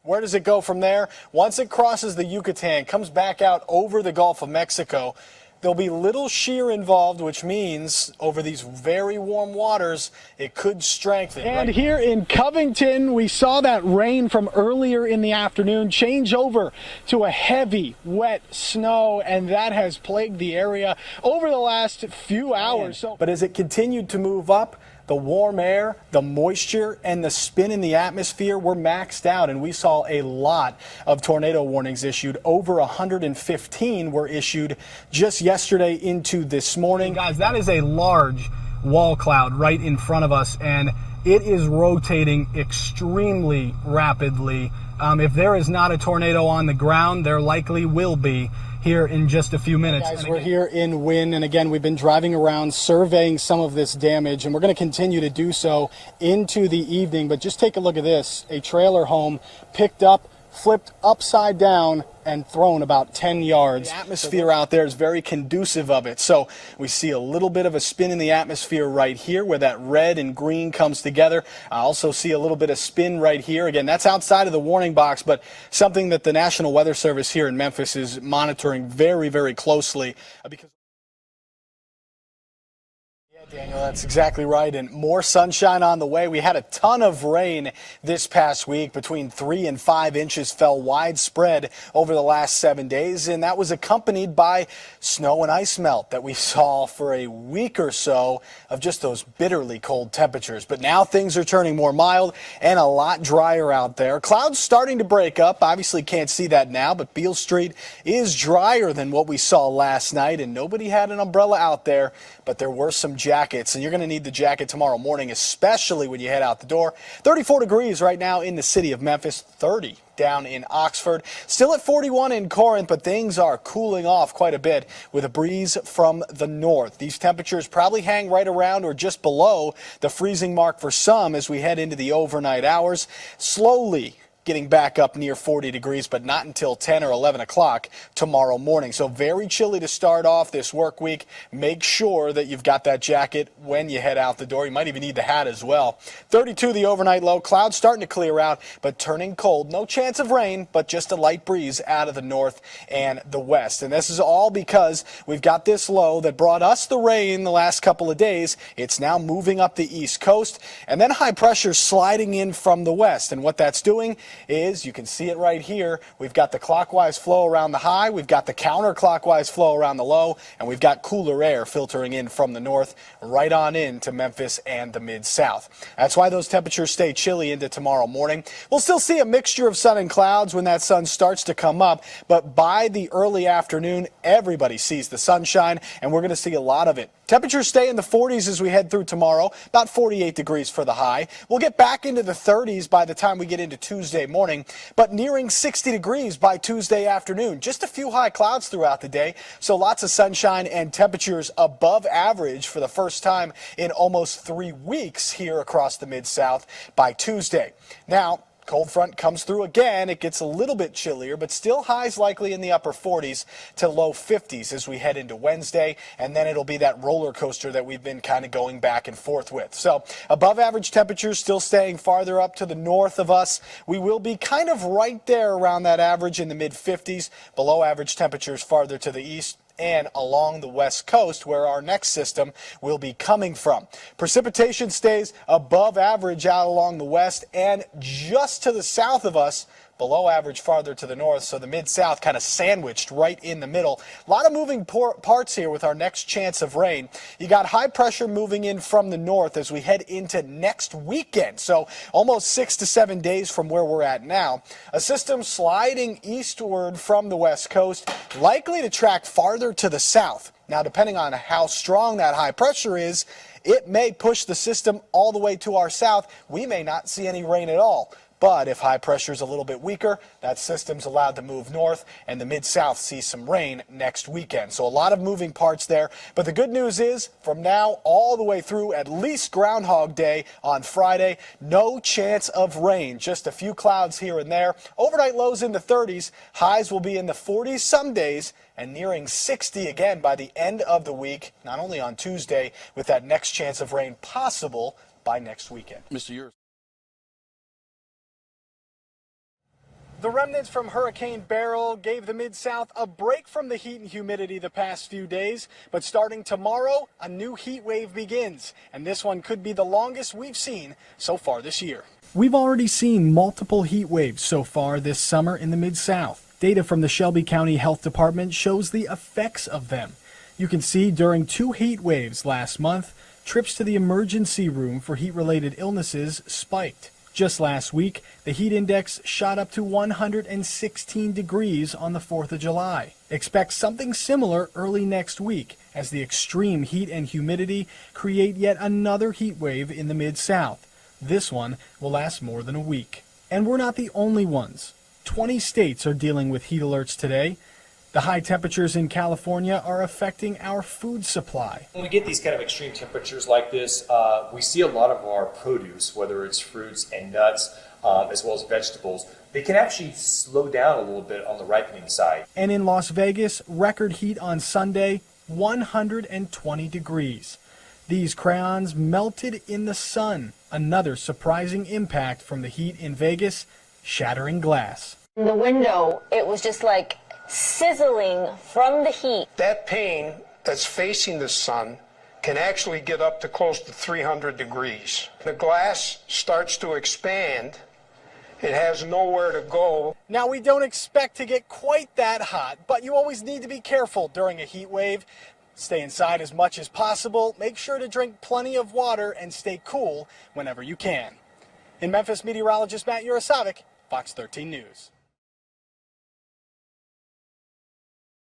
Where does it go from there? Once it crosses the Yucatan, comes back out over the Gulf of Mexico, there'll be little shear involved, which means over these very warm waters, it could strengthen. And here in Covington, we saw that rain from earlier in the afternoon change over to a heavy, wet snow, and that has plagued the area over the last few hours. But as it continued to move up, the warm air, the moisture, and the spin in the atmosphere were maxed out, and we saw a lot of tornado warnings issued. Over 115 were issued just yesterday into this morning. Guys, that is a large wall cloud right in front of us, and it is rotating extremely rapidly. If there is not a tornado on the ground, there likely will be here in just a few minutes. Guys, we're here in Wynn, and again, we've been driving around surveying some of this damage, and we're going to continue to do so into the evening. But just take a look at this. A trailer home picked up, flipped upside down, and thrown about 10 yards. The atmosphere out there is very conducive of it. So we see a little bit of a spin in the atmosphere right here where that red and green comes together. I also see a little bit of spin right here. Again, that's outside of the warning box, but something that the National Weather Service here in Memphis is monitoring very, very closely because Daniel, that's exactly right, and more sunshine on the way. We had a ton of rain this past week. Between 3 and 5 inches fell widespread over the last 7 days, and that was accompanied by snow and ice melt that we saw for a week or so of just those bitterly cold temperatures. But now things are turning more mild and a lot drier out there. Clouds starting to break up. Obviously can't see that now, but Beale Street is drier than what we saw last night, and nobody had an umbrella out there, but there were some jackets, and you're going to need the jacket tomorrow morning, especially when you head out the door. 34 degrees right now in the city of Memphis, 30 down in Oxford, still at 41 in Corinth, but things are cooling off quite a bit with a breeze from the north. These temperatures probably hang right around or just below the freezing mark for some as we head into the overnight hours. Slowly getting back up near 40 degrees, but not until 10 or 11 o'clock tomorrow morning. So very chilly to start off this work week. Make sure that you've got that jacket when you head out the door. You might even need the hat as well. 32 the overnight low. Clouds starting to clear out, but turning cold. No chance of rain, but just a light breeze out of the north and the west. And this is all because we've got this low that brought us the rain the last couple of days. It's now moving up the east coast, and then high pressure sliding in from the west. And what that's doing is, you can see it right here, we've got the clockwise flow around the high, we've got the counterclockwise flow around the low, and we've got cooler air filtering in from the north right on into Memphis and the mid-south. That's why those temperatures stay chilly into tomorrow morning. We'll still see a mixture of sun and clouds when that sun starts to come up, but by the early afternoon, everybody sees the sunshine, and we're going to see a lot of it. Temperatures stay in the 40s as we head through tomorrow, about 48 degrees for the high. We'll get back into the 30s by the time we get into Tuesday morning, but nearing 60 degrees by Tuesday afternoon. Just a few high clouds throughout the day, so lots of sunshine and temperatures above average for the first time in almost 3 weeks here across the Mid-South by Tuesday. Now, cold front comes through again. It gets a little bit chillier, but still highs likely in the upper 40s to low 50s as we head into Wednesday, and then it'll be that roller coaster that we've been kind of going back and forth with. So above average temperatures still staying farther up to the north of us. We will be kind of right there around that average in the mid 50s. Below average temperatures farther to the east and along the west coast where our next system will be coming from. Precipitation stays above average out along the west and just to the south of us, below average farther to the north, so the mid-south kind of sandwiched right in the middle. A lot of moving parts here with our next chance of rain. You got high pressure moving in from the north as we head into next weekend, so almost 6 to 7 days from where we're at now. A system sliding eastward from the west coast, likely to track farther to the south. Now, depending on how strong that high pressure is, it may push the system all the way to our south. We may not see any rain at all. But if high pressure is a little bit weaker, that system's allowed to move north, and the mid-south sees some rain next weekend. So a lot of moving parts there. But the good news is, from now all the way through at least Groundhog Day on Friday, no chance of rain. Just a few clouds here and there. Overnight lows in the 30s. Highs will be in the 40s some days, and nearing 60 again by the end of the week, not only on Tuesday, with that next chance of rain possible by next weekend. Mr. Yarosewick. The remnants from Hurricane Beryl gave the Mid-South a break from the heat and humidity the past few days, but starting tomorrow, a new heat wave begins, and this one could be the longest we've seen so far this year. We've already seen multiple heat waves so far this summer in the Mid-South. Data from the Shelby County Health Department shows the effects of them. You can see during 2 heat waves last month, trips to the emergency room for heat-related illnesses spiked. Just last week, the heat index shot up to 116 degrees on the 4th of July. Expect something similar early next week as the extreme heat and humidity create yet another heat wave in the Mid-South. This one will last more than a week. And we're not the only ones. 20 states are dealing with heat alerts today. The high temperatures in California are affecting our food supply. When we get these kind of extreme temperatures like this, we see a lot of our produce, whether it's fruits and nuts, as well as vegetables, they can actually slow down a little bit on the ripening side. And in Las Vegas, record heat on Sunday, 120 degrees. These crayons melted in the sun. Another surprising impact from the heat in Vegas, shattering glass. In the window, it was just like sizzling from the heat. That pane that's facing the sun can actually get up to close to 300 degrees. The glass starts to expand. It has nowhere to go. Now, we don't expect to get quite that hot, but you always need to be careful during a heat wave. Stay inside as much as possible. Make sure to drink plenty of water and stay cool whenever you can. In Memphis, meteorologist Yarosewick, Fox 13 News.